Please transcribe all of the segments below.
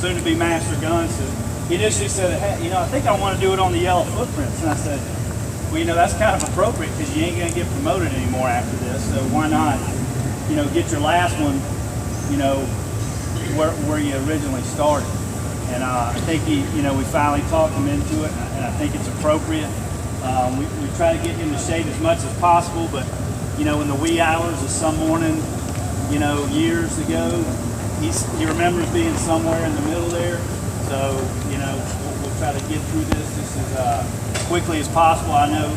soon to be master gun. So he initially said, hey, I think I want to do it on the yellow footprints. And I said, well, that's kind of appropriate because you ain't going to get promoted anymore after this. So why not, get your last one, where you originally started. And I think we finally talked him into it, and I think it's appropriate. We try to get him to shade as much as possible, but in the wee hours of some morning, years ago, he remembers being somewhere in the middle there. So we'll try to get through this as quickly as possible. I know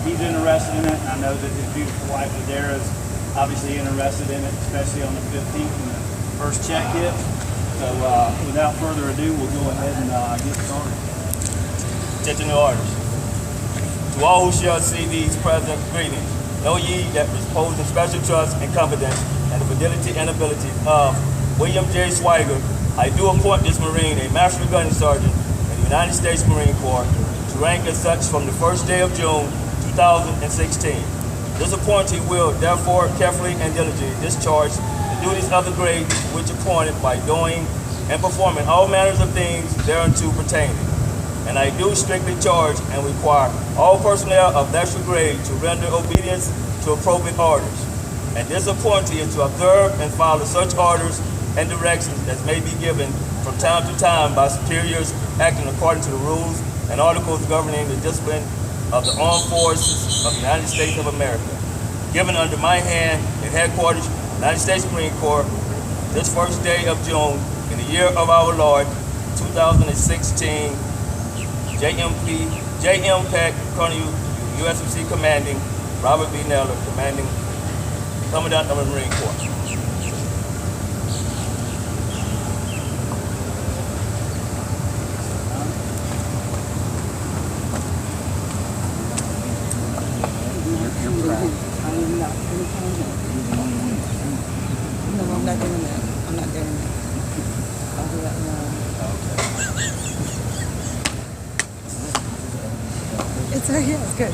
he's interested in it, and I know that his beautiful wife Ladera is obviously interested in it, especially on the 15th when the first check hits. So without further ado, we'll go ahead and get started. Attention to orders. To all who shall see these present greetings, know ye that repose in special trust and confidence and the fidelity and ability of William J. Swigert, I do appoint this Marine a Master Gunnery Sergeant in the United States Marine Corps to rank as such from the first day of June 2016. This appointee will therefore carefully and diligently discharge the duties of the grade which appointed by doing and performing all manners of things thereunto pertaining. And I do strictly charge and require all personnel of lesser grade to render obedience to appropriate orders. And this appointee is to observe and follow such orders and directions as may be given from time to time by superiors acting according to the rules and articles governing the discipline of the Armed Forces of the United States of America, given under my hand in headquarters, United States Marine Corps, this first day of June in the year of our Lord, 2016, J.M. Peck, Colonel USMC Commanding, Robert B. Neller, Commanding, Commandant of the Marine Corps. It's right here, it's good.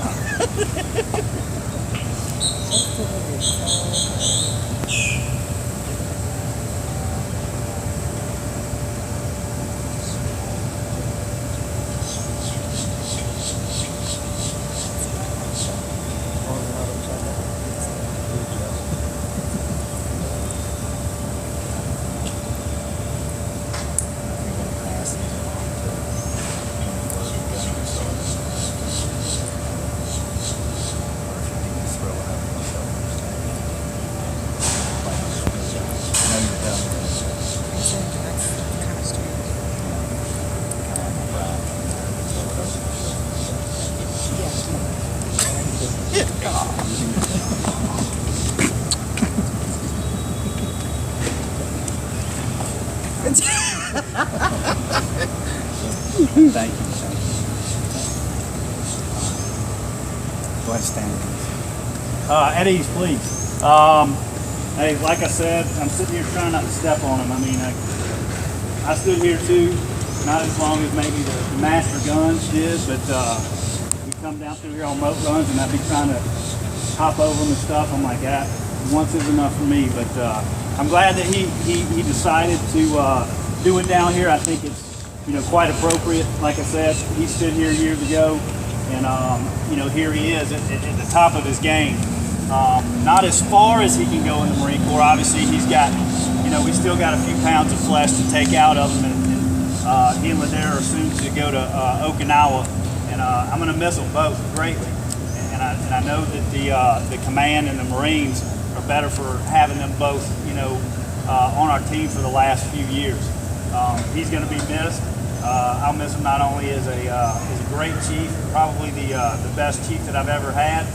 Thank you. Go ahead and stand. At ease, please. Hey, like I said, I'm sitting here trying not to step on him. I mean, I stood here too, not as long as maybe the master guns did, but we come down through here on moat guns and I'd be trying to hop over them and stuff. I'm like, once is enough for me. But I'm glad that he decided to do it down here. I think it's quite appropriate. Like I said, he stood here years ago, and here he is at the top of his game. Not as far as he can go in the Marine Corps. Obviously, he's got, we still got a few pounds of flesh to take out of him, and he and Ladera are soon to go to Okinawa, and I'm going to miss them both greatly. And I know that the command and the Marines are better for having them both, on our team for the last few years. He's going to be missed. I'll miss him not only as a great chief, probably the best chief that I've ever had.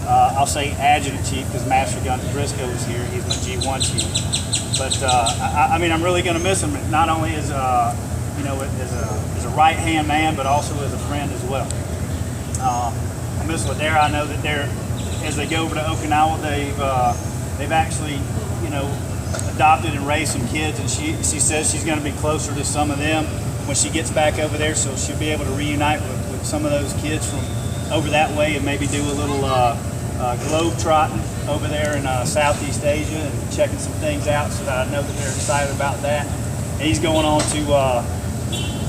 I'll say adjutant chief because Master Gun Briscoe is here. He's my G1 chief. But I mean, I'm really going to miss him not only as as a right hand man, but also as a friend as well. I miss Ladera. I know that as they go over to Okinawa, they've actually adopted and raised some kids, and she says she's going to be closer to some of them when she gets back over there, so she'll be able to reunite with some of those kids from over that way and maybe do a little globe trotting over there in Southeast Asia and checking some things out, so that I know that they're excited about that. He's going on to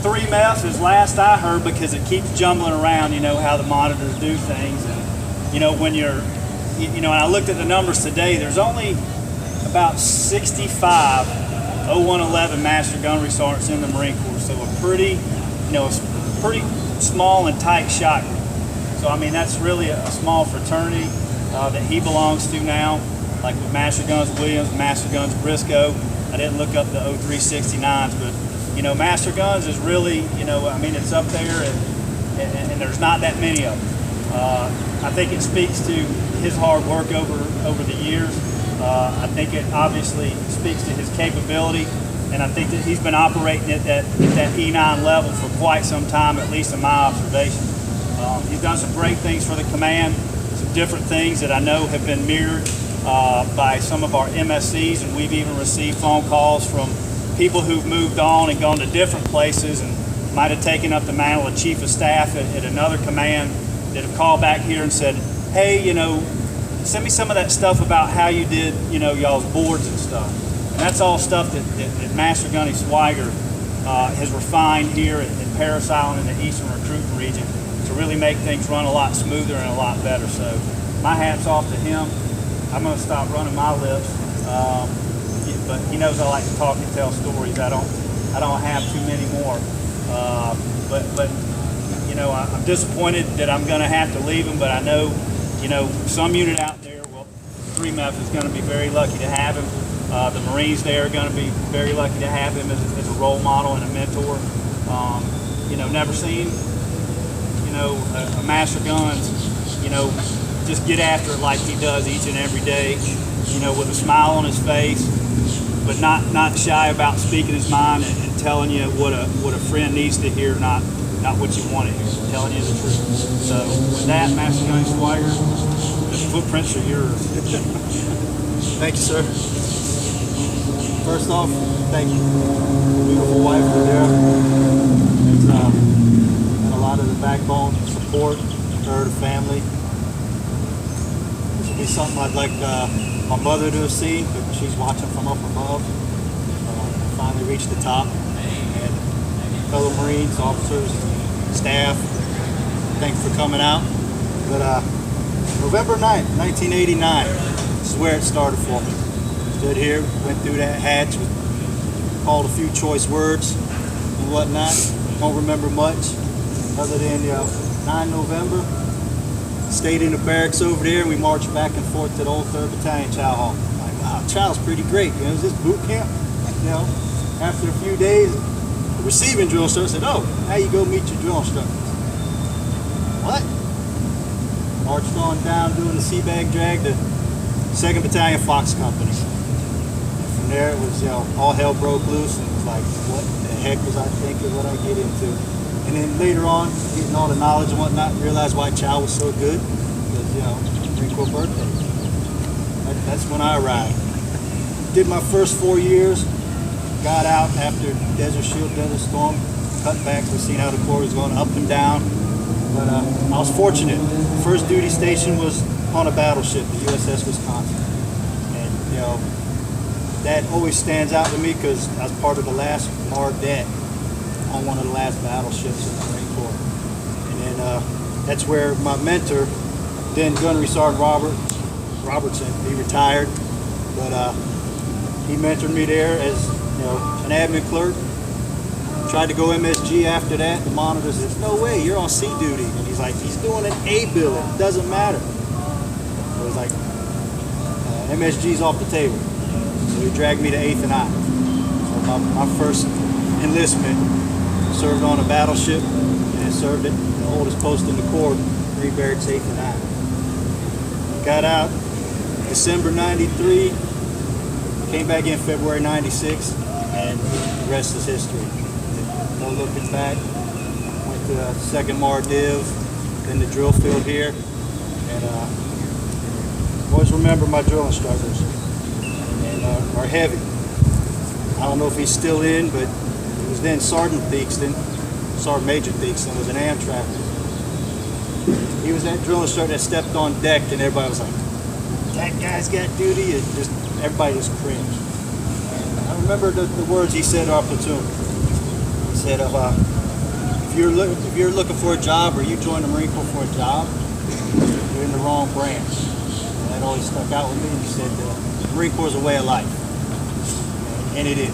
3MEF is last I heard, because it keeps jumbling around, you know, how the monitors do things. And, you know, when you're, you know, and I looked at the numbers today, there's only about 65 0111 Master Gunnery Sergeants in the Marine Corps. So a pretty, you know, a pretty small and tight shot group. So, I mean, that's really a small fraternity that he belongs to now, like with Master Guns Williams, Master Guns Briscoe. I didn't look up the 0369s, but, you know, Master Guns is really, you know, I mean, it's up there, and there's not that many of them. I think it speaks to his hard work over the years. I think it obviously speaks to his capability, and I think that he's been operating at that E9 level for quite some time, at least in my observation. He's done some great things for the command, some different things that I know have been mirrored by some of our MSCs, and we've even received phone calls from people who've moved on and gone to different places and might have taken up the mantle of chief of staff at another command, that have called back here and said, hey, you know, send me some of that stuff about how you did, you know, y'all's boards and stuff. And that's all stuff that Master Gunny Swiger has refined here at Parris Island in the Eastern Recruiting Region to really make things run a lot smoother and a lot better. So my hat's off to him. I'm going to stop running my lips, but he knows I like to talk and tell stories. I don't have too many more. But you know, I'm disappointed that I'm going to have to leave him. But I know, you know, some unit out there, well, 3MEF is going to be very lucky to have him. The Marines there are going to be very lucky to have him as a role model and a mentor. You know, never seen, you know, a Master Guns, you know, just get after it like he does each and every day, you know, with a smile on his face, but not shy about speaking his mind and telling you what a friend needs to hear, not what you want to hear, telling you the truth. So with that, Master Gunny Swiger, the footprints are yours. Thank you, sir. First off, thank you. Beautiful wife, Ladera. And a lot of the backbone support, her, the family. This would be something I'd like my mother to have seen, but she's watching from up above. Finally reached the top. And fellow Marines, officers, staff, thanks for coming out. But November 9th, 1989, this is where it started for me. Stood here, went through that hatch, called a few choice words and whatnot. Don't remember much other than 9 November. Stayed in the barracks over there, and we marched back and forth to the old 3rd Battalion Chow Hall. Like, wow, Chow's pretty great. You know, is this boot camp? You know, after a few days, the receiving drill instructor said, "Oh, now you go meet your drill instructor." What? Marched on down doing the sea bag drag to 2nd Battalion Fox Company. And from there, it was, you know, all hell broke loose, and it was like, what the heck was I thinking? What I get into? And then later on, getting all the knowledge and whatnot, realized why Chow was so good. Because, you know, Marine Corps birthday. That's when I arrived. Did my first 4 years. Got out after Desert Shield, Desert Storm. Cut back. We seen how the Corps was going up and down. But I was fortunate. The first duty station was on a battleship, the USS Wisconsin. And, you know, that always stands out to me because I was part of the last Mardet on one of the last battleships in the Marine Corps. And then that's where my mentor, then Gunnery Sergeant Robertson, he retired, but he mentored me there as, you know, an admin clerk. Tried to go MSG after that. The monitor says, "No way, you're on C duty." And he's like, "He's doing an A billet. It doesn't matter." So it was like, MSG's off the table. So he dragged me to 8th and I. So my first enlistment, served on a battleship, and served at the oldest post in the Corps, Marine Barracks 8th and I. Got out December 93, came back in February 96, and the rest is history. No looking back. Went to 2nd Mardiv, then the drill field here, and always remember my drill instructors, and are heavy. I don't know if he's still in, but it was then Sergeant Theakston, Sergeant Major Theakston was an Amtrak. He was that drill instructor that stepped on deck, and everybody was like, "That guy's got duty." It just, everybody just cringed. And I remember the words he said to our platoon. He said, if you're looking for a job or you join the Marine Corps for a job, you're in the wrong branch. And that always stuck out with me. He said, the Marine Corps is a way of life. And it is.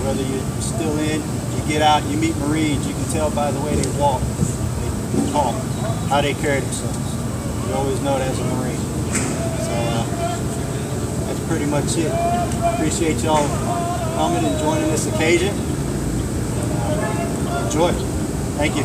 Whether you're still in, you get out, you meet Marines, you can tell by the way they walk, they talk, how they carry themselves. You always know that as a Marine. So that's pretty much it. Appreciate y'all coming and joining this occasion. Enjoy. Thank you.